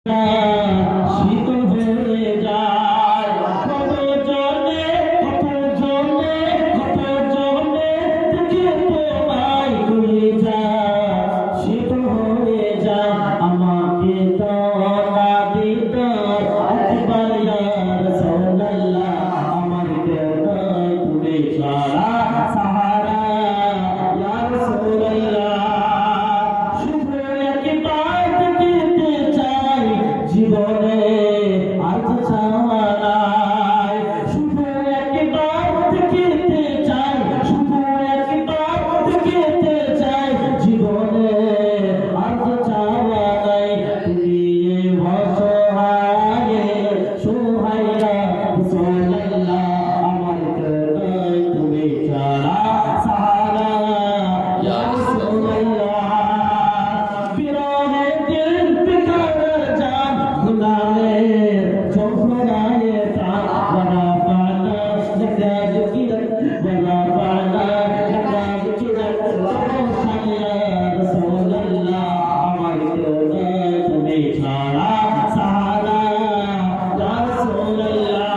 শীতল হয়ে যায় কত জনে দেখে তোমায় ভুলে যায় শীতল হয়ে যায় আমাকে তো না দিত একবার ইয়া রাসূলুল্লাহ আমার হৃদয় তুমি ছাড়া সাহারা ইয়া রাসূলুল্লাহ শুভ একবার দেখতে চাই জীবনে আর তো চাওয়া নাই শুভ একবার দেখতে চাই শুভ একবার দেখতে চাই জীবনে আর তো চাওয়া নাই তুমি অসহায় সোহাইরা রাসূলুল্লাহ আমার হৃদয় তুমি ছাড়া সাহারা ইয়া রাসূলুল্লাহ বিরহে দিল বিকার জান গুনাহে চোখরায়ে প্রাণ বড়া পানা দেখা কিরত বড়া পানা দেখা কিরত সায়া রাসূলুল্লাহ আমার হৃদয় তুমি ছাড়া সাহারা ইয়া রাসূলুল্লাহ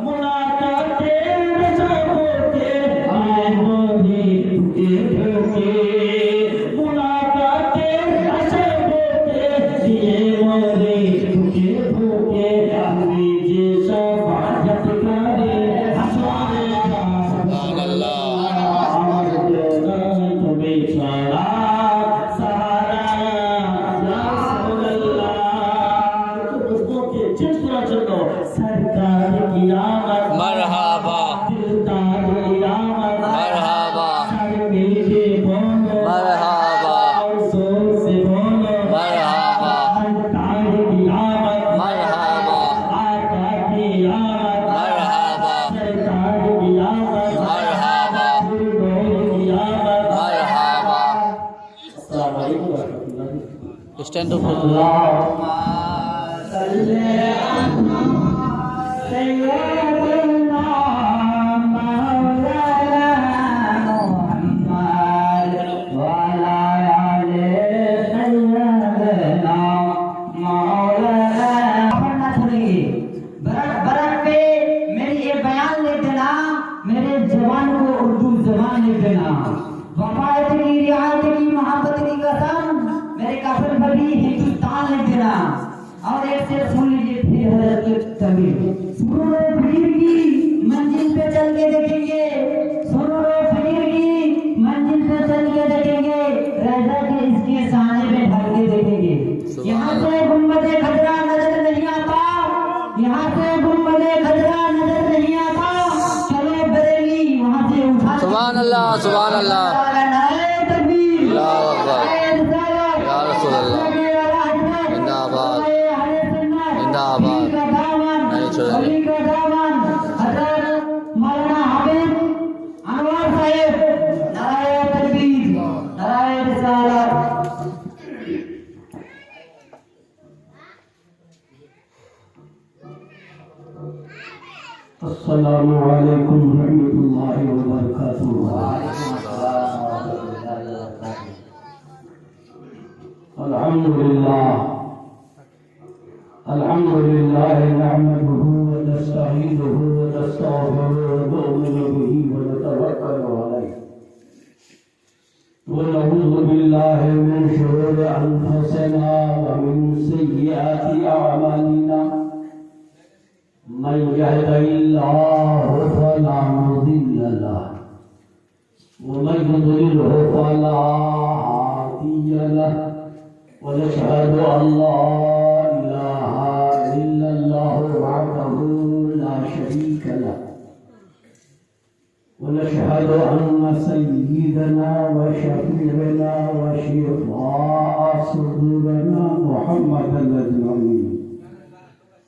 মুলাকাতে যাবতে আয় বলি কে ঢোকে মুলাকাতে যাবতে দিয়ে মরে ঢোকে ঢোকে আমি যে সফায়াত করে হাসরে সুবহানাল্লাহ আমার হৃদয় তুমি ছাড়া সাহারা ইয়া রাসূলুল্লাহ প্রশ্নকে চেঞ্জ করার জন্য সরকার কিয়ামত মারহাবা দিলদার কিয়ামত মারহাবা सर मिलके बोलो মারহাবা और जोर से बोलो মারহাবা सरकार कियामत মারহাবা आका कियामत মারহাবা सरकार कियामत মারহাবা गुरुदेव कियामत মারহাবা अस्सलाम वालेकुम व रहमतुल्लाह स्टैंड अप अल्लाहुम्मा सल्ली अला सय्यदना मौलाना मुहम्मद व अला आले सय्यदना मौलाना पढ़ना छोड़ेंगे बरक बरक पे मेरी ये बयान लिख देना मेरे जवान को उर्दू जबान लिख देना वफायत की रियायत की मोहब्बत की कसम मेरे काफिर बड़ी हिंदुस्तान लिख देना और एक से सुन लीजिए फिर हजरत तबीर सुनो रे फकीर की मंजिल पे चल के देखेंगे सुनो रे फकीर की मंजिल पे चल के देखेंगे रजा के इसके सामने में ढल के देखेंगे यहाँ से गुम्बदे खजरा नजर नहीं आता यहाँ से गुम्बदे खजरा नजर नहीं आता चलो बरेली वहाँ से उठा सुभान अल्लाह सुभान अल्लाह अल्लाहु अकबर या रसूल अल्लाह जिंदाबाद जिंदाबाद नहीं छोड़ेंगे मौलाना हाफिज अनवर साहेब नारायण तकबीर नारायण रिसालत अस्सलामु अलैकुम रहमतुल्लाहि व बरकातुहू अल्हम्दुलिल्लाह नहमदुहु व नस्तईनुहु व नस्तगफिरुहु व नु'मिनु बिही व नतवक्कलु अलैहि व नऊज़ु बिल्लाहि मिन शुरूरि अनफुसिना व मिन सय्यिआति अअमालिना मन यहदिहिल्लाहु फला मुदिल्ल लहु व मन युद्लिलहु फला हादिय लहु व नशहदु अन ला इलाहा इल्लल्लाहु वहदहु ला शरीका लहु व नशहदु अन्न सय्यिदना व शफीअना व शिफाअ सुदूरना मुहम्मदन अजमईन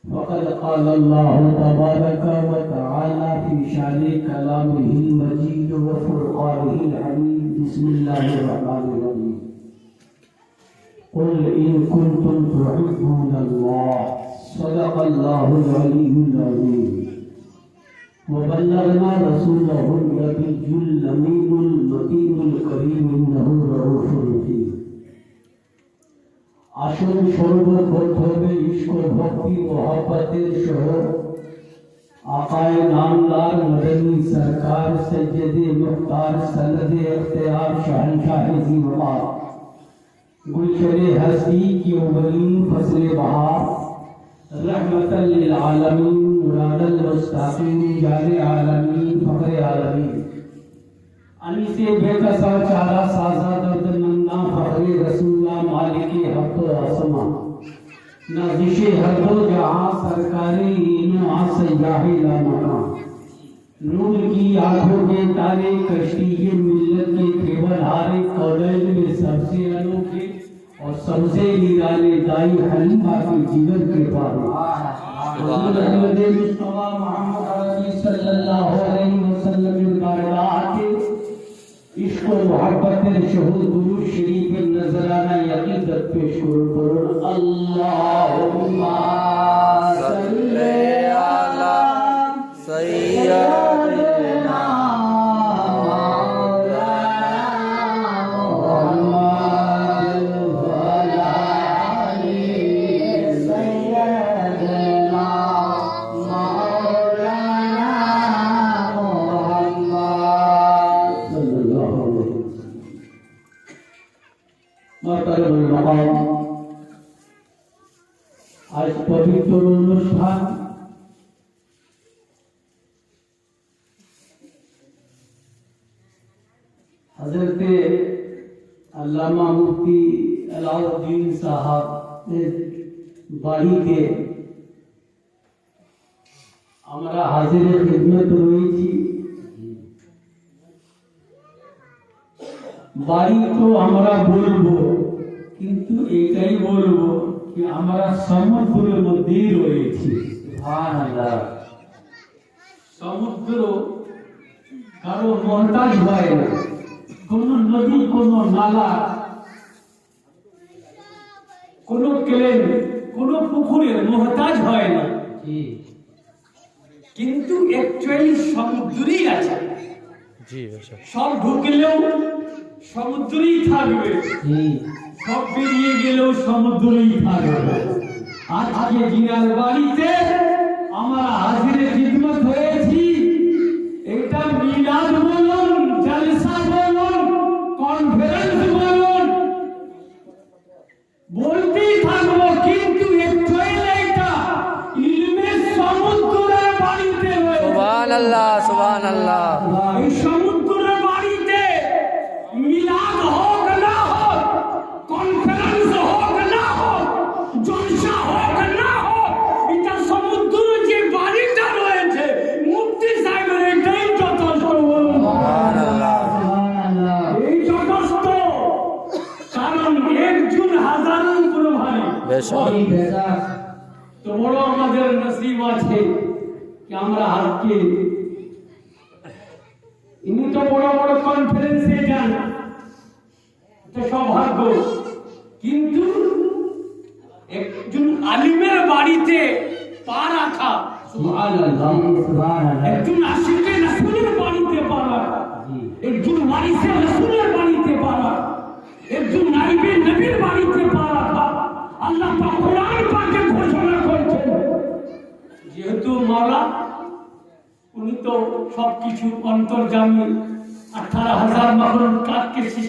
वक़द क़ाल अल्लाहु तबारक व तआला फ़ी शानि कलामिहिल मजीद व फ़ुरक़ानिहिल हमीद बिस्मिल्लाहिर रहमानिर रहीम क़ुल इन कुन्तुम तुहिब्बूनल्लाह सदक़ल्लाहुल अलीयुल अज़ीम व बल्लगना रसूलहुल नबियुल अमीनुल मतीनुल करीम इन्नहु रऊफ़ुर रहीम আসল সর্বপ্রথমে ঈশ্বর ভক্তি মহাপাতের সহ आकाए नामदार मदनी सरकार सैयदे मुख्तार सनदे अख्तियार शहंशाह ज़िंदबाद गुलशने हस्ती की अव्वलीन फसले बहार रहमतल लिल आलमीन मुरादल मुस्ताक़ीम जाने आलमीन फखरे आलमीन अनी से बेकसा चारा साजा दर्दमंदा फखरे रसूला मालिक हक़ व असमा नाज़िशे हर दो जहाँ सरकारी ईनो आसयाही लामका नूर की आंखों के तारे कश्ती ये मिल्लत के केवल हारे कौलैन में सबसे अनोखे और सबसे निराले दाई हलीमा के जीवन के पारो हज़रत मुस्तफा मोहम्मद अरबी सल्लल्लाहु अलैहि वसल्लम के बारगाह के इश्क और मोहब्बत शहूद दुरूद शरीफ नजराना यकीदत पेश करो अल्लाहुम्मा सल्ले अला सय्यदिना आज पवित्र अनुष्ठान हजरत अल्लामा मुफ्ती अलाउद्दीन साहब বাড়ি কে আমরা হাজিরের খিদমত রয়েছি বাড়ি তো আমরা বলবো কিন্তু এটাই বলবো कि हमारा समुद्र मध्य রয়েছে সুবহানাল্লাহ সমুদ্র কারো মহতাজ হয় না কোন নদী কোন নালা কোন ক্লেন কোন পুকুরের মহতাজ হয় না কিন্তু অ্যাকচুয়ালি সমুদ্রই আছে জি বেশক সব ঢুকলেও সমুদ্রই থাকবে সব বেরিয়ে গেলেও সমুদ্রই থাকবে আজকে জিনার বাড়িতে আমরা হাজিরে খিদমত হয়েছি এটা মিলাদ বলুন জলসা বলুন কনফারেন্স বলুন বলতেই থাকবো কিন্তু অ্যাকচুয়ালি এটা ইলমের সমুদ্রের বাড়িতে হয়েছে সুবহানাল্লাহ সুবহানাল্লাহ এই সমুদ্রের বাড়িতে মিলাদ হোক না হোক কনফারেন্স হোক না হোক জলসা হোক না হোক এটা সমুদ্র যে বাড়িটা রয়েছে মুফতি সাহেবের এটাই যথেষ্ট সুবহানাল্লাহ এই যথেষ্ট কারণ একজন হাজারের উপরে ভারী বেশক তো বড় আমাদের নসিব আছে कि আমরা আজকে ইনি তো বড় বড় কনফারেন্সে যান এটা সৌভাগ্য কিন্তু একজন আলিমের বাড়িতে পা রাখা সুবহানাল্লাহ সুবহানাল্লাহ একজন আশিকে রাসূলের বাড়িতে পা রাখা একজন ওয়ারিসে রাসূলের বাড়িতে পা রাখা একজন নাইবে নবীর বাড়িতে পা রাখা আল্লাহ পাক কোরআন পাকে ঘোষণা করেছেন যেহেতু মাওলা উনি তো সবকিছু অন্তর্যামী 18,000 মাখলুকাতকে সৃষ্টি